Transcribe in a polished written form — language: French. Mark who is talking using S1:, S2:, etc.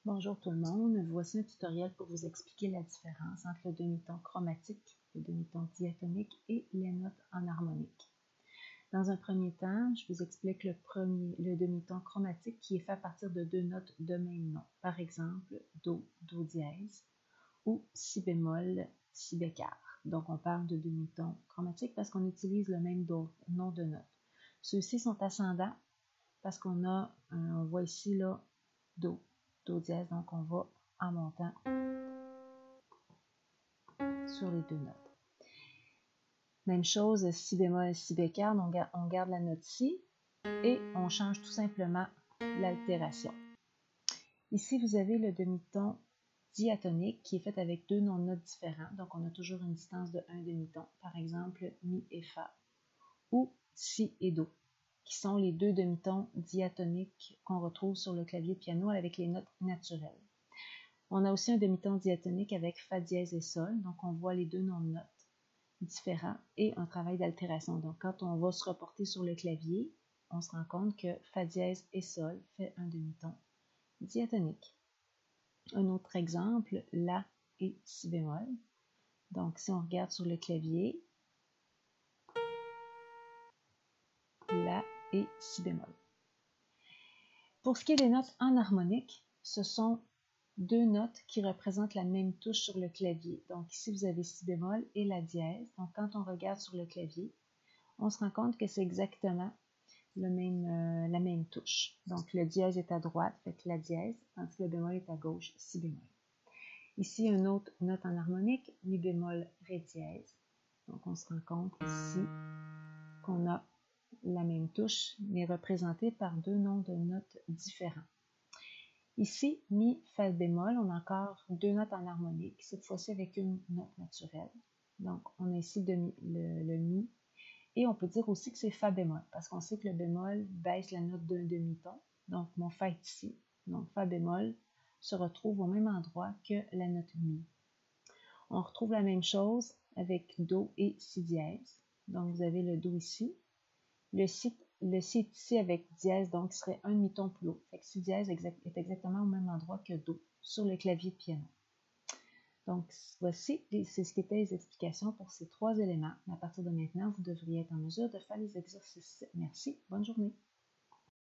S1: Bonjour tout le monde, voici un tutoriel pour vous expliquer la différence entre le demi-ton chromatique, le demi-ton diatonique et les notes en harmonique. Dans un premier temps, je vous explique le demi-ton chromatique qui est fait à partir de deux notes de même nom. Par exemple, Do, Do dièse ou Si bémol, Si bécard. Donc on parle de demi-ton chromatique parce qu'on utilise le même nom de notes. Ceux-ci sont ascendants parce on voit ici là Do, Do dièse, donc on va en montant sur les deux notes. Même chose, Si bémol, Si bécard, on garde la note Si et on change tout simplement l'altération. Ici, vous avez le demi-ton diatonique qui est fait avec deux noms de notes différents, donc on a toujours une distance de un demi-ton, par exemple Mi et Fa, ou Si et Do, qui sont les deux demi-tons diatoniques qu'on retrouve sur le clavier de piano avec les notes naturelles. On a aussi un demi-ton diatonique avec Fa dièse et Sol, donc on voit les deux noms de notes différents et un travail d'altération. Donc quand on va se reporter sur le clavier, on se rend compte que Fa dièse et Sol fait un demi-ton diatonique. Un autre exemple, La et Si bémol. Donc si on regarde sur le clavier, La et Si bémol. Pour ce qui est des notes en harmonique, ce sont deux notes qui représentent la même touche sur le clavier. Donc ici, vous avez Si bémol et La dièse. Donc quand on regarde sur le clavier, on se rend compte que c'est exactement la même touche. Donc le dièse est à droite, fait que La dièse, tandis que le bémol est à gauche, Si bémol. Ici, une autre note en harmonique, Mi bémol, Ré dièse. Donc on se rend compte ici qu'on a la même touche, mais représentée par deux noms de notes différents. Ici, Mi, Fa bémol, on a encore deux notes en harmonique, cette fois-ci avec une note naturelle. Donc, on a ici le Mi, et on peut dire aussi que c'est Fa bémol, parce qu'on sait que le bémol baisse la note d'un demi-ton. Donc, mon Fa est ici. Donc, Fa bémol se retrouve au même endroit que la note Mi. On retrouve la même chose avec Do et Si dièse. Donc, vous avez le Do ici. Le Si est ici avec dièse, donc il serait un demi-ton plus haut. Fait que Si dièse est exactement au même endroit que Do sur le clavier de piano. Donc, voici, c'est ce qui était les explications pour ces trois éléments. À partir de maintenant, vous devriez être en mesure de faire les exercices. Merci, bonne journée.